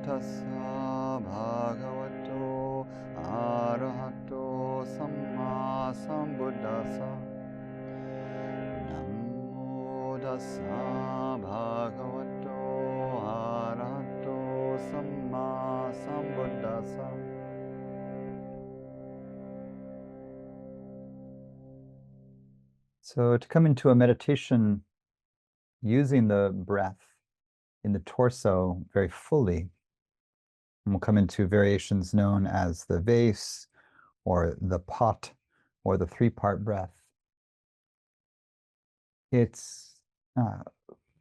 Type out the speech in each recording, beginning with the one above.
tassa bhagavato arahato sammāsambuddhasa. Namo tassa bhagavato arahato sammāsambuddhasa. So to come into a meditation using the breath in the torso very fully, and we'll come into variations known as the vase or the pot or the three-part breath. It's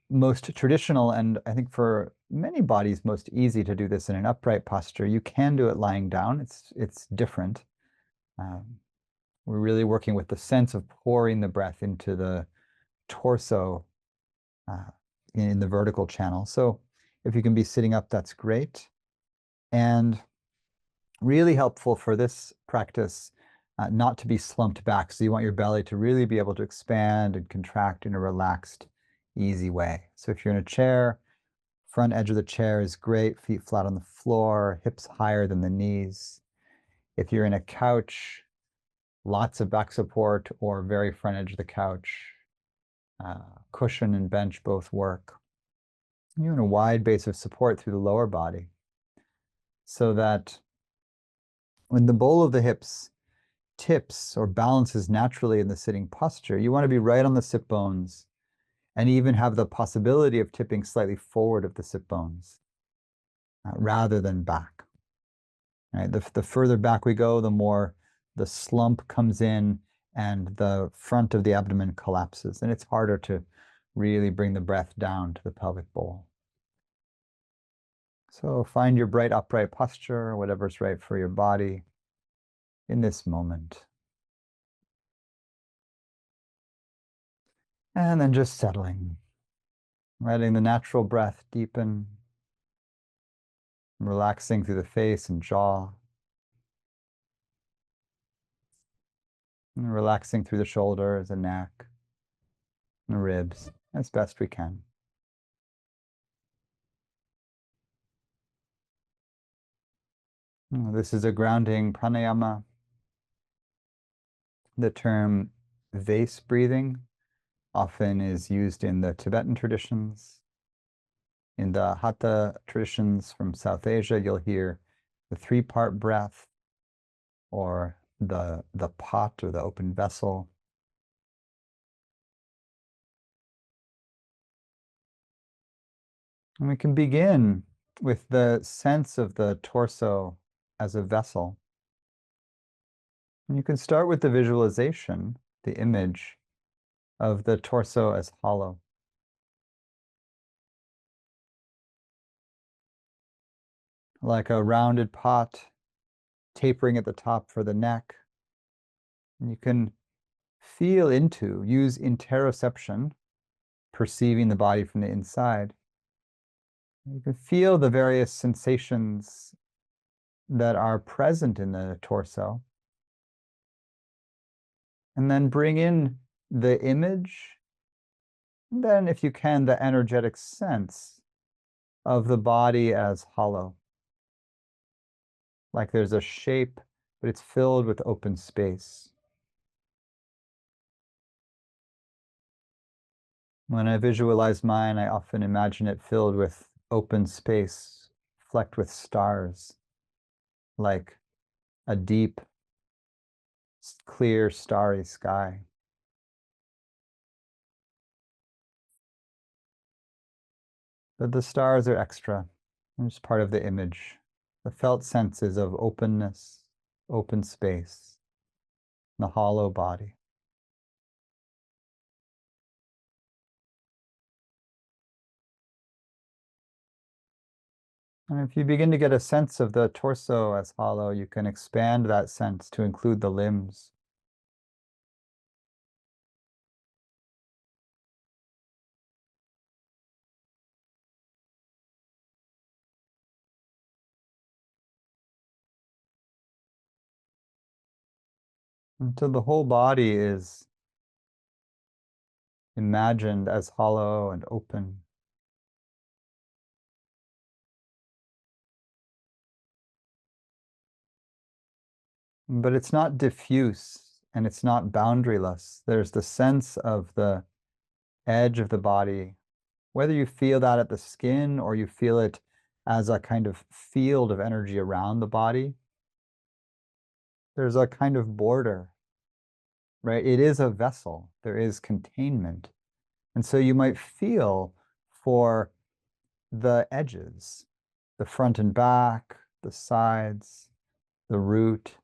most traditional, and I think for many bodies most easy to do this in an upright posture. You can do it lying down. It's different. We're really working with the sense of pouring the breath into the torso in the vertical channel. So if you can be sitting up, that's great. And really helpful for this practice, not to be slumped back. So you want your belly to really be able to expand and contract in a relaxed, easy way. So if you're in a chair, front edge of the chair is great, feet flat on the floor, hips higher than the knees. If you're in a couch, lots of back support or very front edge of the couch. Cushion and bench both work. You're in a wide base of support through the lower body, so that when the bowl of the hips tips or balances naturally in the sitting posture, you want to be right on the sit bones and even have the possibility of tipping slightly forward of the sit bones rather than back. Right? The further back we go, the more the slump comes in and the front of the abdomen collapses, and it's harder to really bring the breath down to the pelvic bowl. So find your bright upright posture, whatever's right for your body in this moment. And then just settling, letting the natural breath deepen, relaxing through the face and jaw, and relaxing through the shoulders and neck and the ribs as best we can. This is a grounding pranayama. The term vase breathing often is used in the Tibetan traditions. In the Hatha traditions from South Asia, you'll hear the three-part breath or the pot or the open vessel. And we can begin with the sense of the torso as a vessel. And you can start with the visualization, the image of the torso as hollow. Like a rounded pot, tapering at the top for the neck. And you can feel into, use interoception, perceiving the body from the inside. You can feel the various sensations that are present in the torso. And then bring in the image, and then if you can, the energetic sense of the body as hollow. Like there's a shape, but it's filled with open space. When I visualize mine, I often imagine it filled with open space, flecked with stars, like a deep, clear, starry sky. But the stars are extra. They're just part of the image. The felt senses of openness, open space, the hollow body. And if you begin to get a sense of the torso as hollow, you can expand that sense to include the limbs. Until the whole body is imagined as hollow and open. But it's not diffuse and it's not boundaryless. There's the sense of the edge of the body, whether you feel that at the skin or you feel it as a kind of field of energy around the body. There's a kind of border, right? It is a vessel. There is containment. And so you might feel for the edges, the front and back, the sides, the root,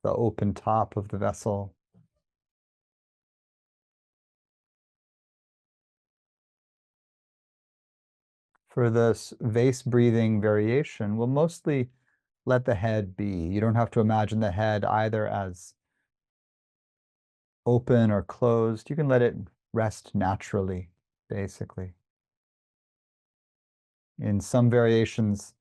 the open top of the vessel. For this vase breathing variation, we'll mostly let the head be. You don't have to imagine the head either as open or closed. You can let it rest naturally, basically. In some variations,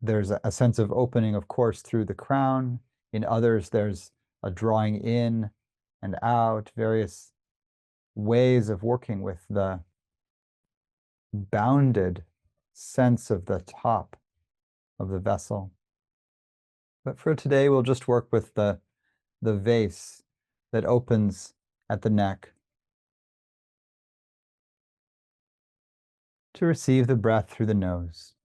there's a sense of opening, of course, through the crown. In others, there's a drawing in and out, various ways of working with the bounded sense of the top of the vessel. But for today, we'll just work with the vase that opens at the neck to receive the breath through the nose.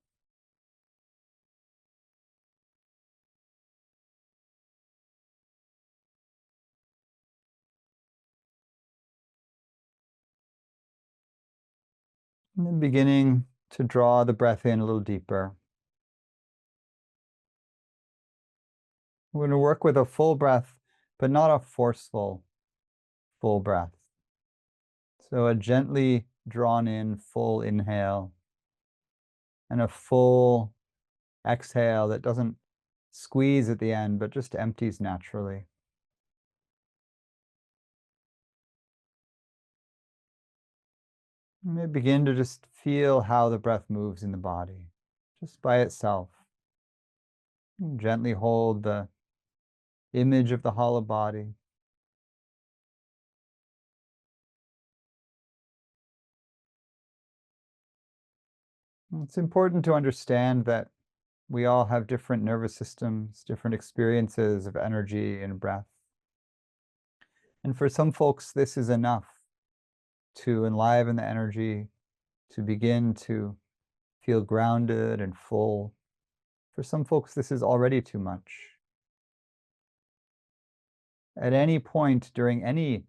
And then beginning to draw the breath in a little deeper. We're going to work with a full breath, but not a forceful full breath. So a gently drawn in full inhale and a full exhale that doesn't squeeze at the end, but just empties naturally. You may begin to just feel how the breath moves in the body, just by itself. And gently hold the image of the hollow body. It's important to understand that we all have different nervous systems, different experiences of energy and breath. And for some folks, this is enough to enliven the energy, to begin to feel grounded and full. For some folks, this is already too much. At any point during any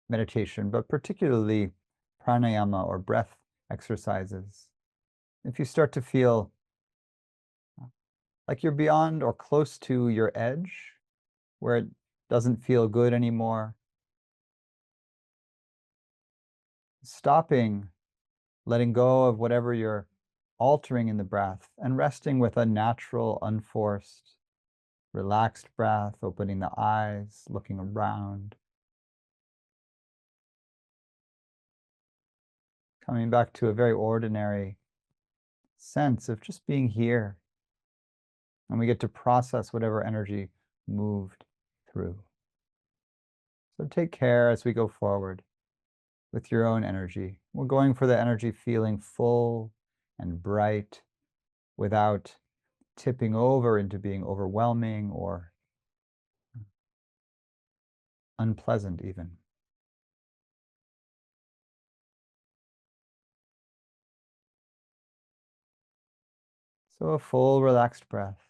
meditation, but particularly pranayama or breath exercises, if you start to feel like you're beyond or close to your edge, where it doesn't feel good anymore, stopping, letting go of whatever you're altering in the breath, and resting with a natural, unforced, relaxed breath, opening the eyes, looking around. Coming back to a very ordinary sense of just being here. And we get to process whatever energy moved through. So take care as we go forward with your own energy. We're going for the energy feeling full and bright without tipping over into being overwhelming or unpleasant even. So a full relaxed breath.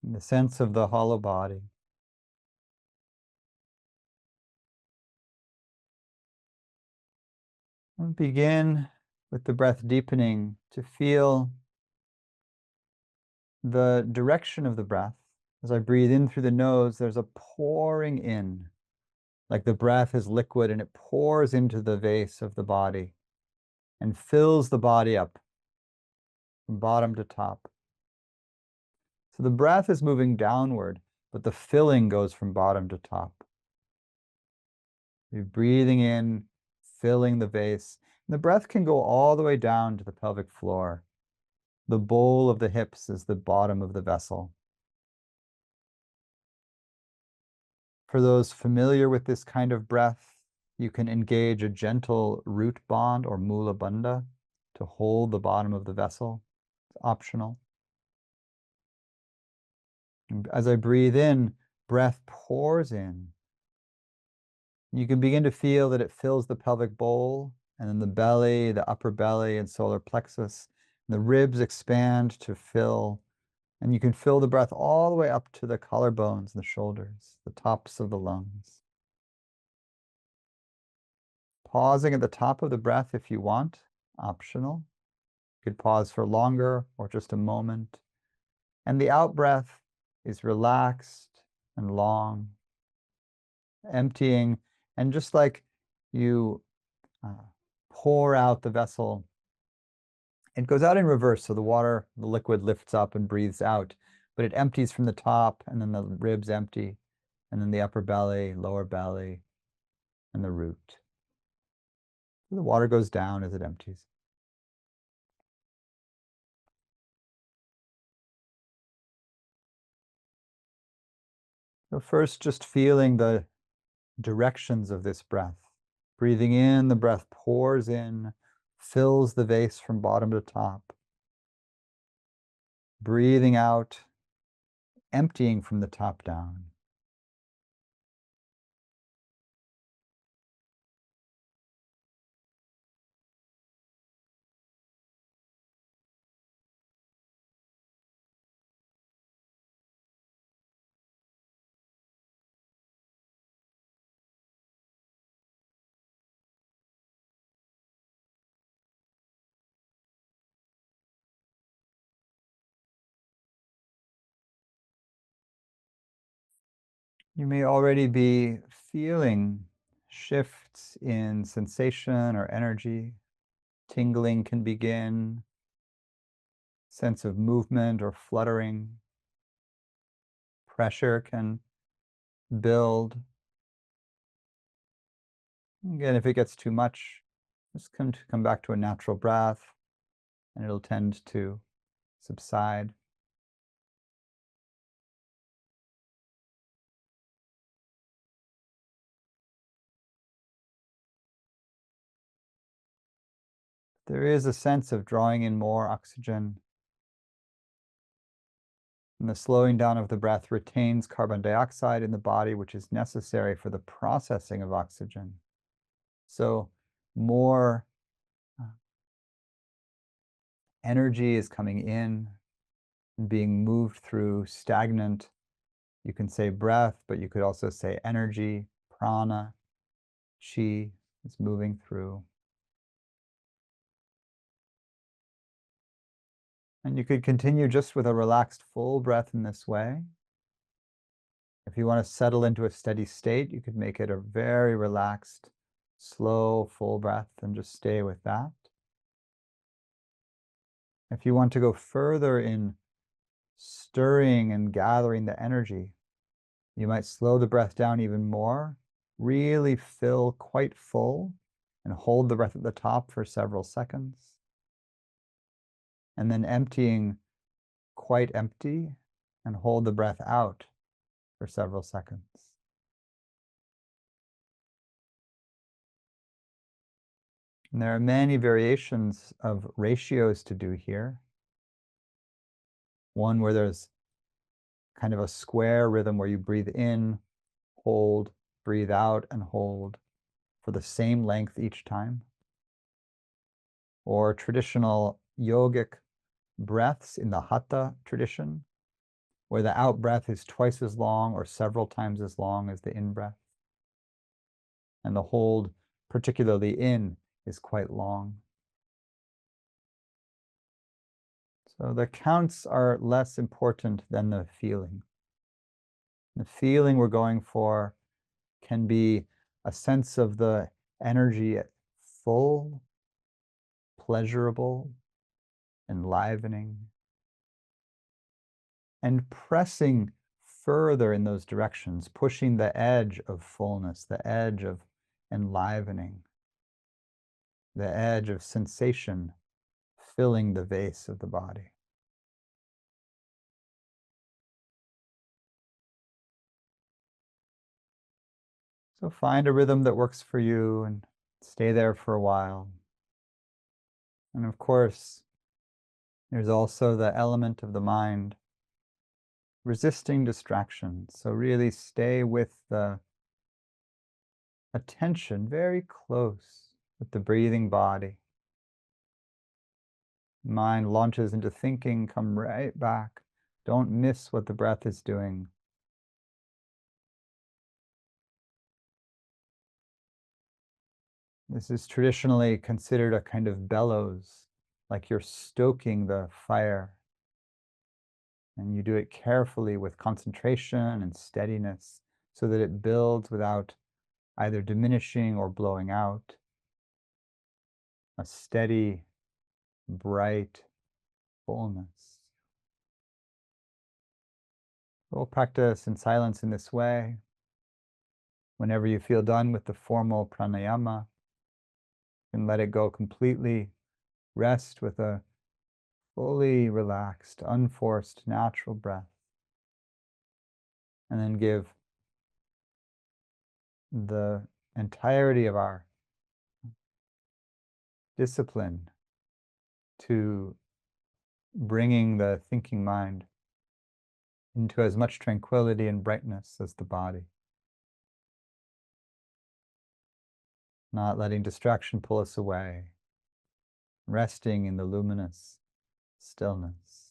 And the sense of the hollow body. And begin with the breath deepening to feel the direction of the breath. As I breathe in through the nose, there's a pouring in, like the breath is liquid and it pours into the vase of the body and fills the body up from bottom to top. So the breath is moving downward, but the filling goes from bottom to top. You're breathing in, filling the vase. And the breath can go all the way down to the pelvic floor. The bowl of the hips is the bottom of the vessel. For those familiar with this kind of breath, you can engage a gentle root bond or mula bandha. to hold the bottom of the vessel. It's optional. And as I breathe in, breath pours in. You can begin to feel that it fills the pelvic bowl, and then the belly, the upper belly and solar plexus. And the ribs expand to fill, and you can feel the breath all the way up to the collarbones, the shoulders, the tops of the lungs. Pausing at the top of the breath if you want, optional. You could pause for longer or just a moment. And the out breath is relaxed and long, emptying. And just like you pour out the vessel, it goes out in reverse. So the water, the liquid lifts up and breathes out, but it empties from the top, and then the ribs empty, and then the upper belly, lower belly, and the root. So the water goes down as it empties. So first, just feeling the directions of this breath. Breathing in, the breath pours in, fills the vase from bottom to top. Breathing out, emptying from the top down. You may already be feeling shifts in sensation or energy. Tingling can begin, sense of movement or fluttering. Pressure can build. Again, if it gets too much, just come back to a natural breath, and it'll tend to subside. There is a sense of drawing in more oxygen, and the slowing down of the breath retains carbon dioxide in the body, which is necessary for the processing of oxygen. So more energy is coming in and being moved through stagnant. You can say breath, but you could also say energy, prana, chi is moving through. And you could continue just with a relaxed full breath in this way. If you want to settle into a steady state, you could make it a very relaxed, slow, full breath and just stay with that. If you want to go further in stirring and gathering the energy, you might slow the breath down even more, really fill quite full, and hold the breath at the top for several seconds. And then emptying quite empty, and hold the breath out for several seconds. And there are many variations of ratios to do here. One where there's kind of a square rhythm where you breathe in, hold, breathe out, and hold for the same length each time. Or traditional yogic breaths in the hatha tradition, where the out breath is twice as long or several times as long as the in breath. And the hold, particularly in, is quite long. So the counts are less important than the feeling. The feeling we're going for can be a sense of the energy at full, pleasurable, enlivening, and pressing further in those directions, pushing the edge of fullness, the edge of enlivening, the edge of sensation filling the vase of the body. So find a rhythm that works for you and stay there for a while. And of course, there's also the element of the mind resisting distraction. So really stay with the attention very close with the breathing body. Mind launches into thinking, come right back. Don't miss what the breath is doing. This is traditionally considered a kind of bellows, like you're stoking the fire. And you do it carefully with concentration and steadiness so that it builds without either diminishing or blowing out. A steady, bright fullness. We'll practice in silence in this way. Whenever you feel done with the formal pranayama, and let it go completely. Rest with a fully relaxed, unforced, natural breath. And then give the entirety of our discipline to bringing the thinking mind into as much tranquility and brightness as the body. Not letting distraction pull us away. Resting in the luminous stillness.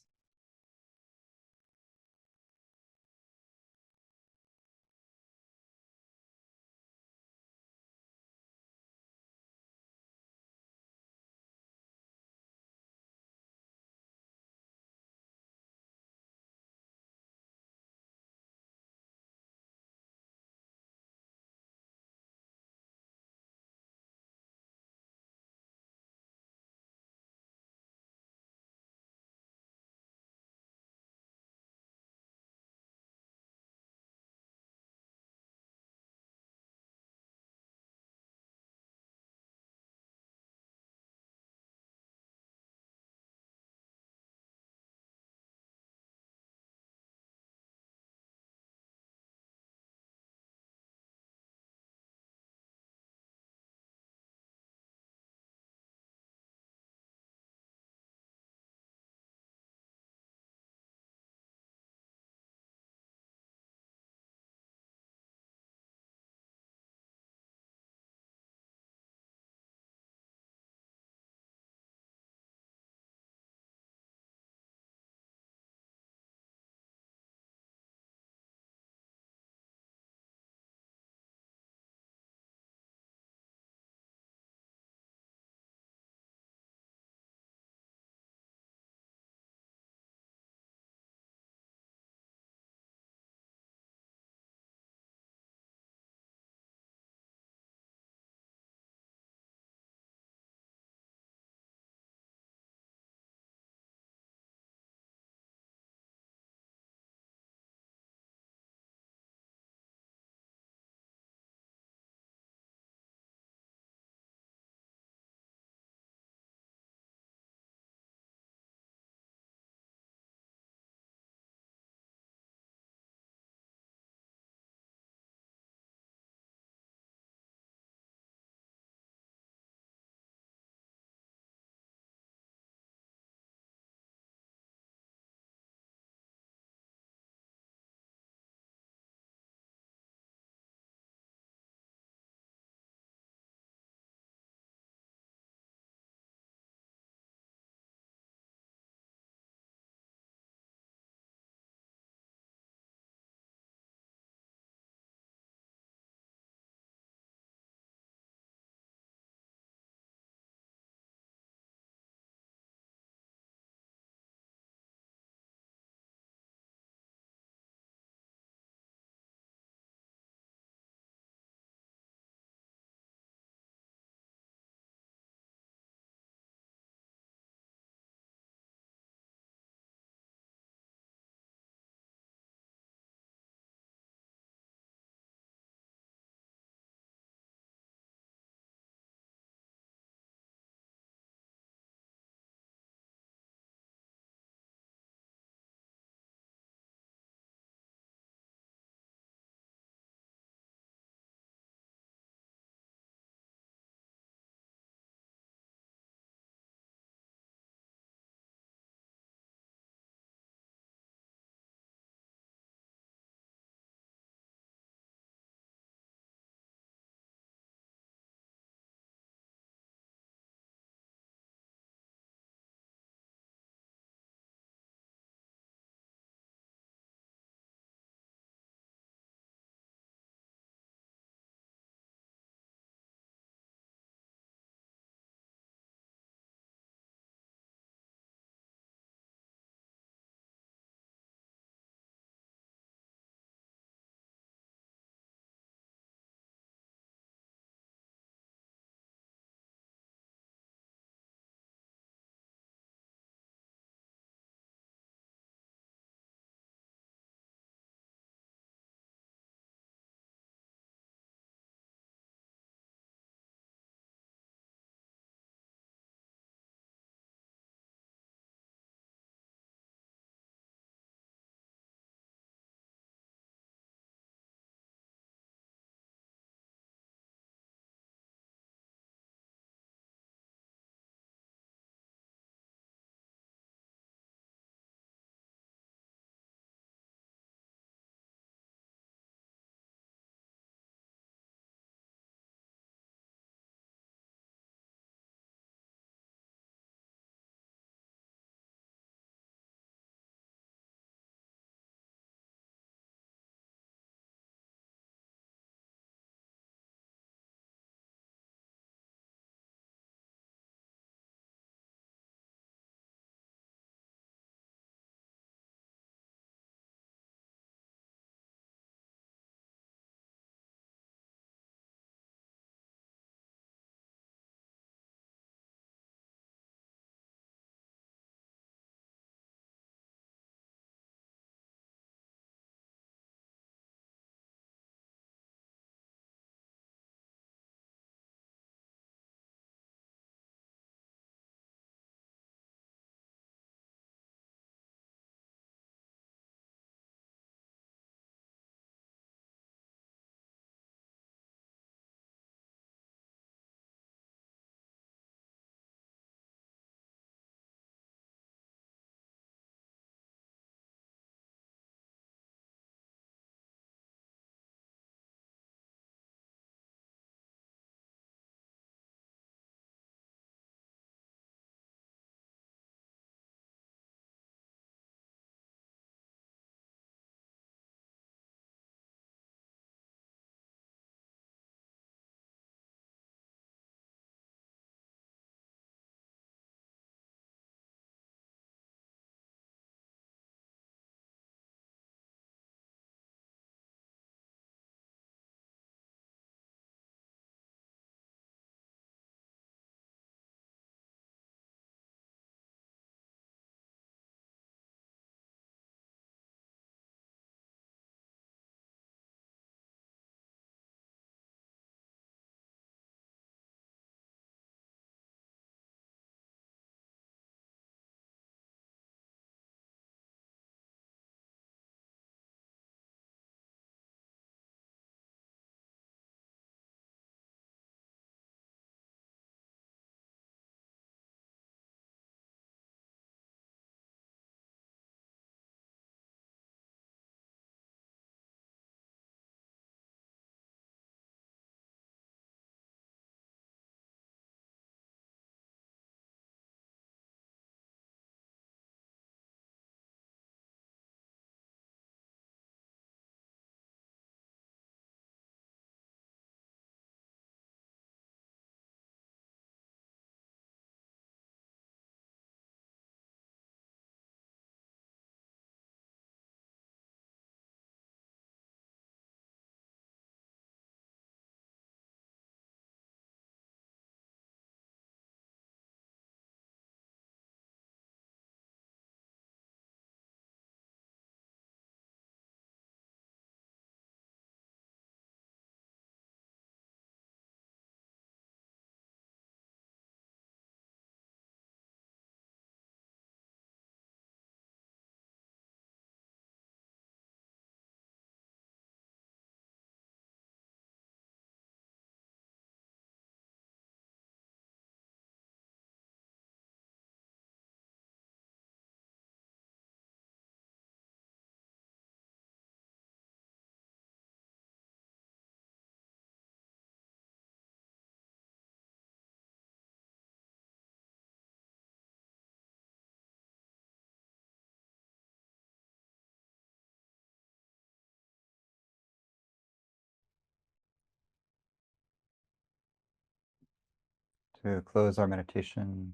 to close our meditation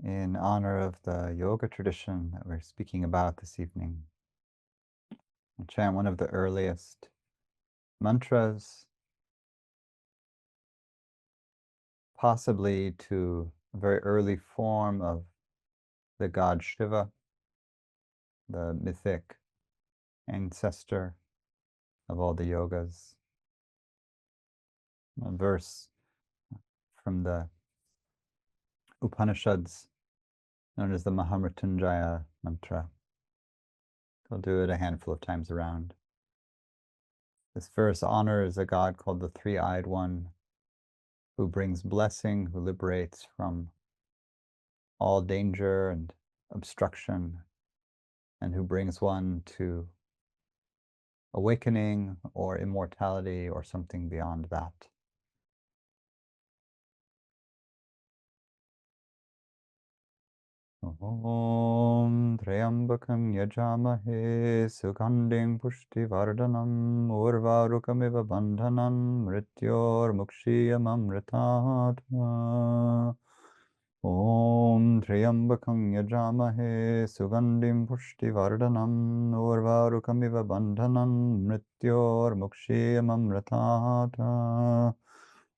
in honor of the yoga tradition that we're speaking about this evening. We'll chant one of the earliest mantras, possibly to a very early form of the god Shiva, the mythic ancestor of all the yogas. A verse from the Upanishads known as the Mahamrityunjaya mantra. We'll do it a handful of times around. This verse honors a god called the Three-Eyed One, who brings blessing, who liberates from all danger and obstruction, and who brings one to awakening or immortality or something beyond that. Om Trayambakam Yajamahe Sugandhing Pushtivardhanam Urvarukamiva Bandhanam Mrityor Mukshiyamam Mritat. Om Trayambakam Yajamahe Sugandhim Pushtivardhanam Urvarukamiva Bandhanam Mrityor Mukshiyamam Mritat.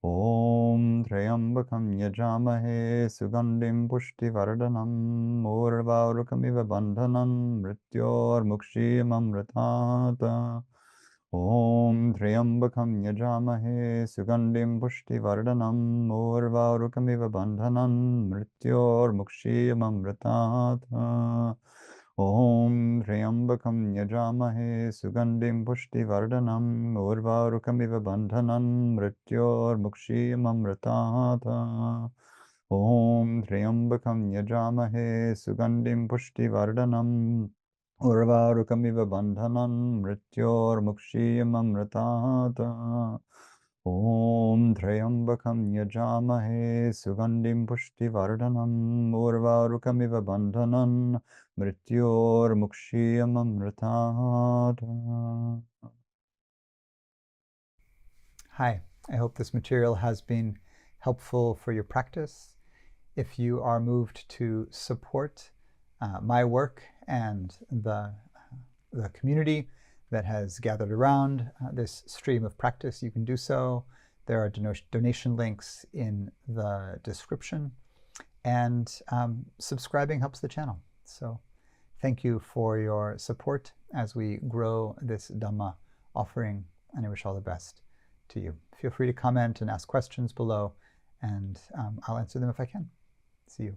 Om Trayambakam Yajamahe Sugandhim Pushtivardhanam Urvarukamiva Bandhanam Mrityor Mukshiyamam Mritat. Om Trayambakam Yajamahe Sugandhim Pushtivardhanam Urvarukamiva Bandhanam Mrityor Mukshiyamam Mritat. Om Trayambakam Yajamahe Sugandhim Pushtivardhanam Urvarukamiva Bandhanam Mrityor Mukshiyamam Mritat. Om Trayambakam Yajamahe Sugandhim Pushtivardhanam Urvarukamiva Bandhanam Mrityor Mukshiyamam Mritat. Om Trayambakam Yajamahe Sugandhim Pushtivardhanam Urvarukamiva Bandhanam Mrityor Mukshiyamam Mritat. Hi, I hope this material has been helpful for your practice. If you are moved to support my work and the community that has gathered around this stream of practice, you can do so. There are donation links in the description, and subscribing helps the channel. So thank you for your support as we grow this Dhamma offering, and I wish all the best to you. Feel free to comment and ask questions below, and I'll answer them if I can. See you.